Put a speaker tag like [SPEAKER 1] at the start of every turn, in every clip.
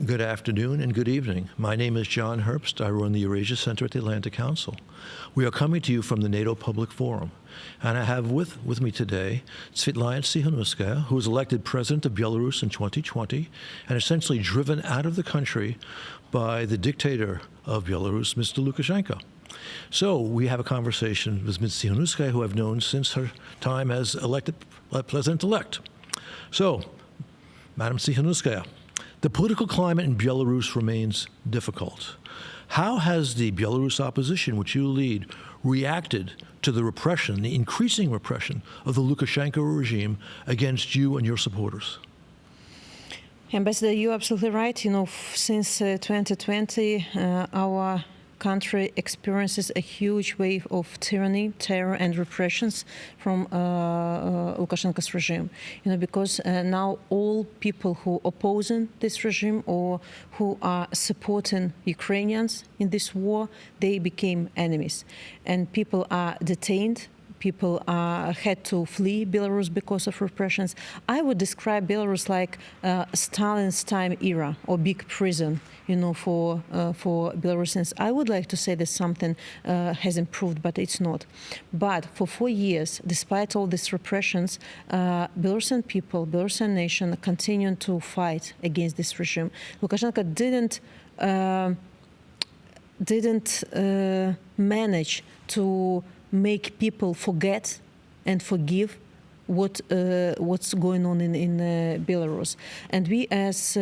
[SPEAKER 1] Good afternoon and good evening. My name is John Herbst. I run the Eurasia Center at the Atlantic Council. We are coming to you from the NATO Public Forum. And I have with me today Svitlana Tsikhanouskaya, who was elected president of Belarus in 2020 and essentially driven out of the country by the dictator of Belarus, Mr. Lukashenko. So we have a conversation with Ms. Tsikhanouskaya, who I've known since her time as elected president-elect. So, Madam Tsikhanouskaya, the political climate in Belarus remains difficult. How has the Belarus opposition, which you lead, reacted to the repression, the increasing repression of the Lukashenko regime against you and your supporters?
[SPEAKER 2] Ambassador, you're absolutely right. Since 2020, our country experiences a huge wave of tyranny, terror, and repressions from Lukashenko's regime. Because now all people who are opposing this regime or who are supporting Ukrainians in this war, they became enemies, and people are detained. People had to flee Belarus because of repressions. I would describe Belarus like Stalin's time era or big prison, for Belarusians. I would like to say that something has improved, but it's not. But for 4 years, despite all these repressions, Belarusian people, Belarusian nation continued to fight against this regime. Lukashenko didn't manage to make people forget and forgive what's going on in Belarus. And we as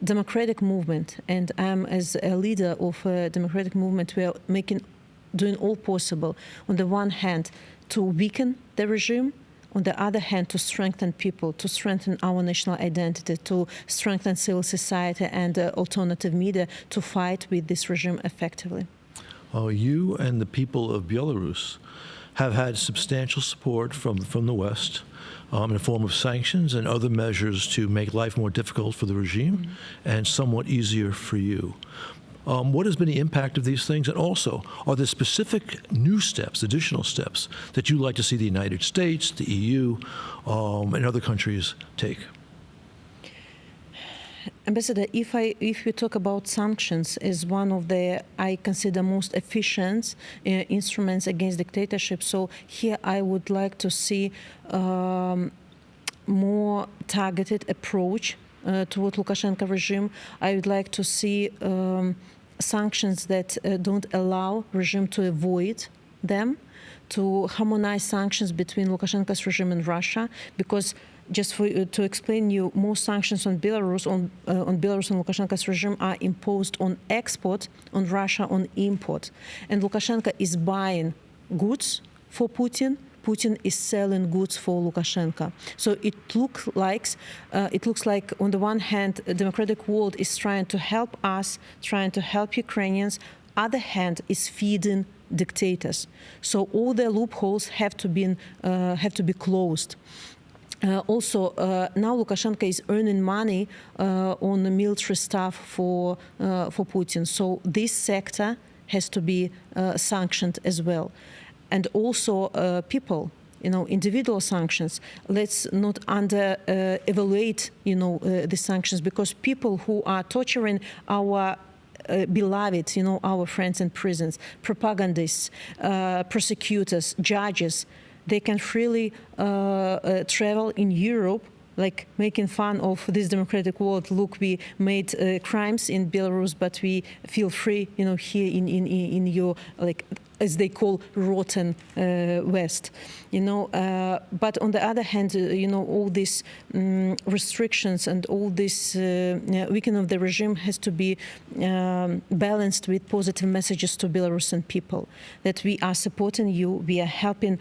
[SPEAKER 2] democratic movement, and I'm as a leader of a democratic movement, we are doing all possible, on the one hand, to weaken the regime, on the other hand, to strengthen people, to strengthen our national identity, to strengthen civil society and alternative media to fight with this regime effectively.
[SPEAKER 1] You and the people of Belarus have had substantial support from the West in the form of sanctions and other measures to make life more difficult for the regime and somewhat easier for you. What has been the impact of these things? And also, are there specific new steps, additional steps, that you'd like to see the United States, the EU, and other countries take?
[SPEAKER 2] Ambassador, if you talk about sanctions as one of the, I consider, most efficient instruments against dictatorship, so here I would like to see more targeted approach toward Lukashenko regime. I would like to see sanctions that don't allow regime to avoid them, to harmonize sanctions between Lukashenko's regime and Russia, because just to explain you, most sanctions on Belarus, on Belarus and Lukashenko's regime are imposed on export, on Russia on import. And Lukashenko is buying goods for Putin. Putin is selling goods for Lukashenko. So it looks like on the one hand, the democratic world is trying to help us, trying to help Ukrainians. Other hand is feeding dictators. So all the loopholes have to be closed. Also, now Lukashenko is earning money on the military stuff for Putin. So this sector has to be sanctioned as well. And also people, individual sanctions. Let's not evaluate, the sanctions, because people who are torturing our beloved, our friends in prisons, propagandists, prosecutors, judges, they can freely travel in Europe, like making fun of this democratic world. Look, we made crimes in Belarus, but we feel free, here in your, as they call, rotten West. But on the other hand, all these restrictions and all this weakening of the regime has to be balanced with positive messages to Belarusian people, that we are supporting you, we are helping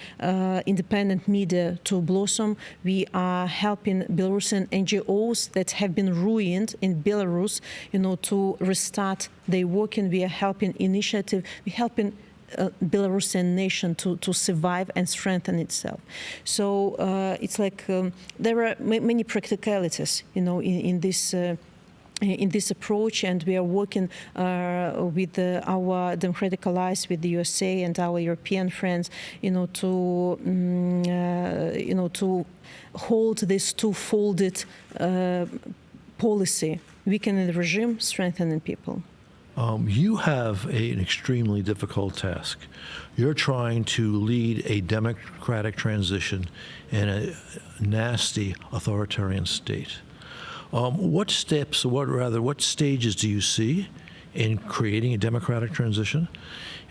[SPEAKER 2] independent media to blossom, we are helping Belarusian NGOs that have been ruined in Belarus, to restart their work, and we are helping initiative, we're helping Belarusian nation to survive and strengthen itself. So it's like there are many practicalities, in this approach, and we are working with our democratic allies, with the USA and our European friends, to hold this two-folded policy, weakening the regime, strengthening people.
[SPEAKER 1] You have an extremely difficult task. You're trying to lead a democratic transition in a nasty authoritarian state. What steps, what stages do you see in creating a democratic transition?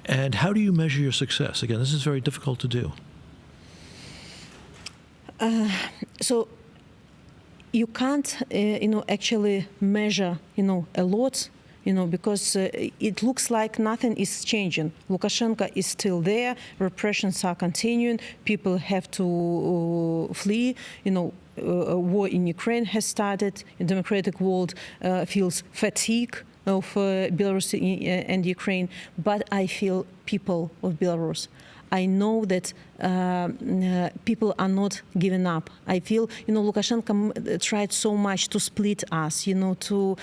[SPEAKER 1] And how do you measure your success? Again, this is very difficult to do.
[SPEAKER 2] So you can't, actually measure, a lot, because it looks like nothing is changing. Lukashenko is still there, repressions are continuing, people have to flee, war in Ukraine has started, the democratic world feels fatigue of Belarus and Ukraine, but I feel people of Belarus. I know that people are not giving up. I feel, Lukashenko tried so much to split us, to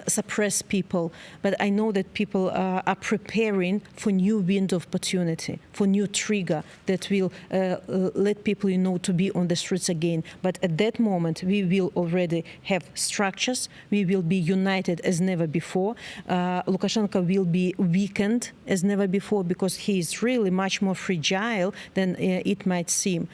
[SPEAKER 2] suppress people. But I know that people are preparing for new wind of opportunity, for new trigger that will let people, to be on the streets again. But at that moment, we will already have structures. We will be united as never before. Lukashenko will be weakened as never before because he is really much more fragile than it might seem.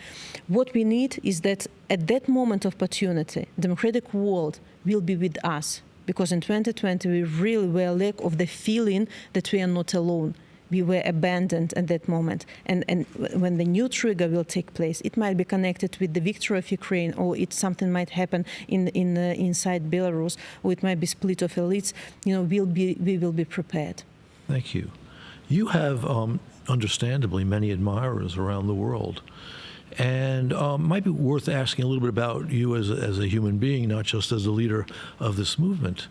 [SPEAKER 2] What we need is that at that moment of opportunity, democratic world will be with us, because in 2020 we really were lack of the feeling that we are not alone. We were abandoned at that moment. And when the new trigger will take place, it might be connected with the victory of Ukraine, or something might happen inside Belarus, or it might be split of elites. We will be prepared.
[SPEAKER 1] Thank you. You have understandably many admirers around the world, and might be worth asking a little bit about you as a human being, not just as a leader of this movement.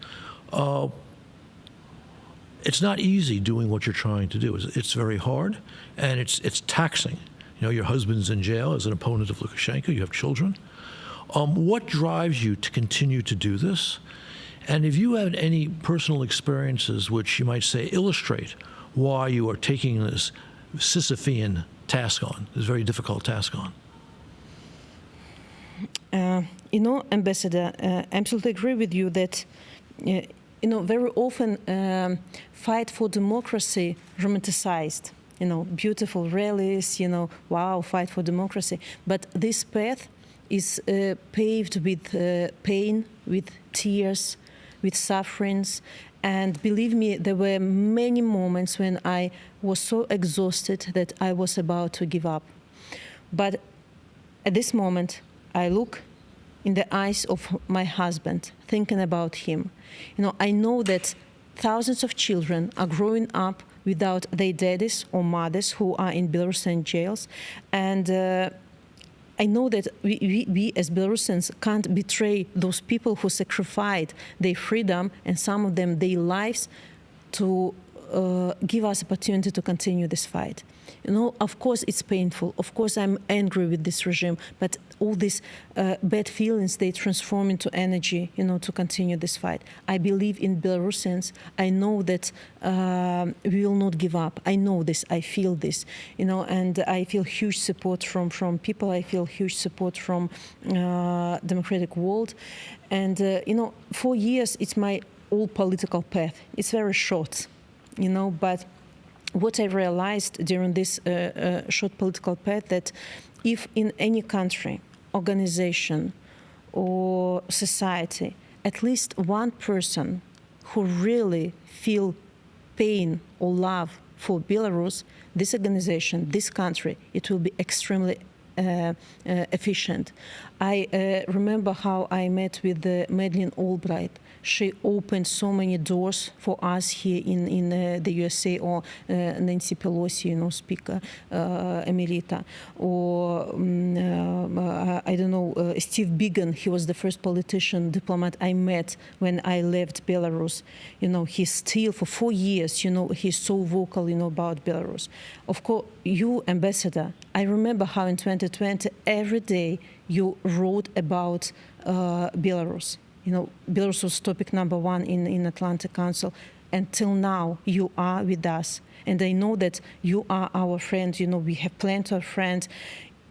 [SPEAKER 1] It's not easy doing what you're trying to do. It's very hard, and it's taxing. Your husband's in jail as an opponent of Lukashenko. You have children. What drives you to continue to do this? And if you have any personal experiences which you might say illustrate why you are taking this Sisyphean task on, this very difficult task on.
[SPEAKER 2] Ambassador, I absolutely agree with you that, very often fight for democracy romanticized, beautiful rallies, wow, fight for democracy. But this path is paved with pain, with tears, with sufferings. And believe me, there were many moments when I was so exhausted that I was about to give up. But at this moment, I look in the eyes of my husband, thinking about him. I know that thousands of children are growing up without their daddies or mothers who are in Belarusian jails. And I know that we as Belarusians can't betray those people who sacrificed their freedom and some of them their lives to give us opportunity to continue this fight. Of course it's painful. Of course I'm angry with this regime, but all these bad feelings, they transform into energy, to continue this fight. I believe in Belarusians. I know that we will not give up. I know this. I feel this, and I feel huge support from people. I feel huge support from democratic world. And, 4 years, it's my all political path. It's very short, but what I realized during this short political path, that if in any country, organization or society, at least one person who really feel pain or love for Belarus, this organization, this country, it will be extremely efficient. I remember how I met with Madeleine Albright. She opened so many doors for us here in the USA, or Nancy Pelosi, Speaker Emerita, or I don't know, Steve Biegun. He was the first politician, diplomat I met when I left Belarus. He still, for 4 years, he's so vocal, about Belarus. Of course, you, Ambassador, I remember how in 2020, every day you wrote about Belarus. Belarus was topic number 1 in Atlantic Council. Until now, you are with us. And I know that you are our friend. We have plenty of friends.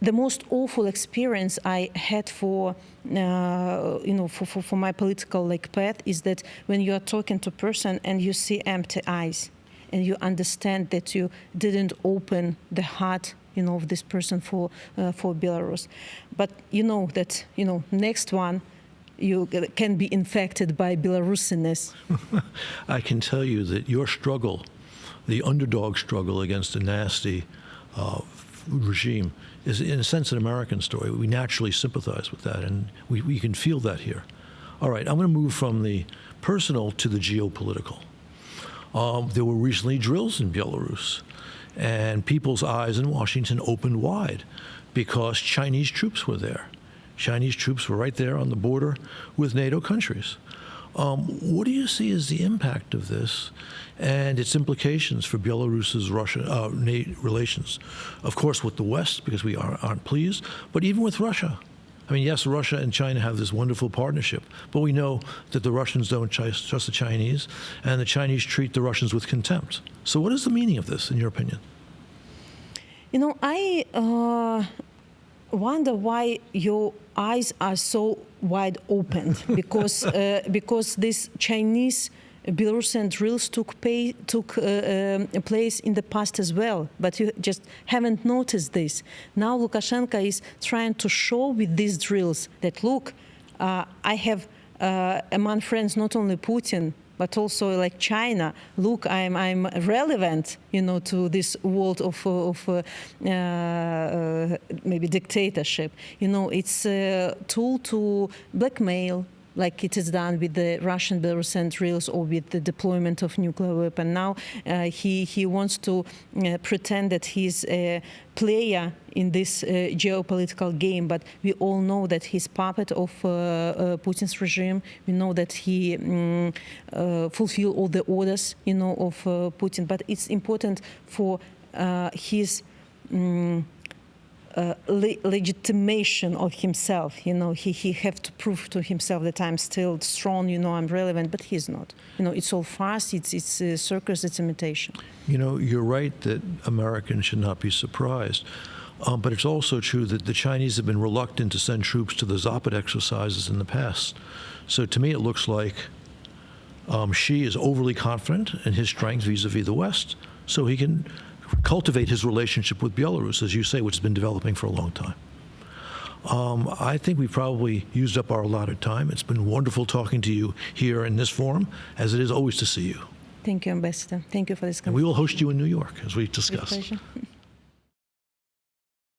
[SPEAKER 2] the most awful experience I had for my political path is that when you are talking to a person and you see empty eyes, and you understand that you didn't open the heart, of this person for Belarus, but you know that next one you can be infected by Belarusiness.
[SPEAKER 1] I can tell you that your struggle, the underdog struggle against a nasty regime, is in a sense an American story. We naturally sympathize with that, and we can feel that here. All right, I'm going to move from the personal to the geopolitical. There were recently drills in Belarus, and people's eyes in Washington opened wide because Chinese troops were there. Chinese troops were right there on the border with NATO countries. What do you see as the impact of this and its implications for Belarus's NATO relations? Of course, with the West, because we aren't pleased, but even with Russia. I mean, yes, Russia and China have this wonderful partnership, but we know that the Russians don't trust the Chinese, and the Chinese treat the Russians with contempt. So what is the meaning of this, in your opinion?
[SPEAKER 2] I wonder why your eyes are so wide open, because these Chinese Belarusian drills took place in the past as well, but you just haven't noticed this. Now Lukashenko is trying to show with these drills that, look, I have among friends not only Putin, but also like China. Look, I'm relevant, to this world of maybe dictatorship. It's a tool to blackmail, like it is done with the Russian Belarusian drills or with the deployment of nuclear weapon. Now he wants to pretend that he's a player in this geopolitical game, but we all know that he's puppet of Putin's regime. We know that he fulfill all the orders, of Putin. But it's important for his legitimation of himself. He have to prove to himself that I'm still strong, I'm relevant, but he's not. It's all farce, it's a circus, it's imitation.
[SPEAKER 1] You're right that Americans should not be surprised. But it's also true that the Chinese have been reluctant to send troops to the Zapad exercises in the past. So to me, it looks like Xi is overly confident in his strength vis-a-vis the West, so he can cultivate his relationship with Belarus, as you say, which has been developing for a long time. I think we've probably used up our allotted time. It's been wonderful talking to you here in this forum, as it is always to see you.
[SPEAKER 2] Thank you, Ambassador. Thank you for this conversation.
[SPEAKER 1] And we will host you in New York, as we discussed.
[SPEAKER 2] With pleasure.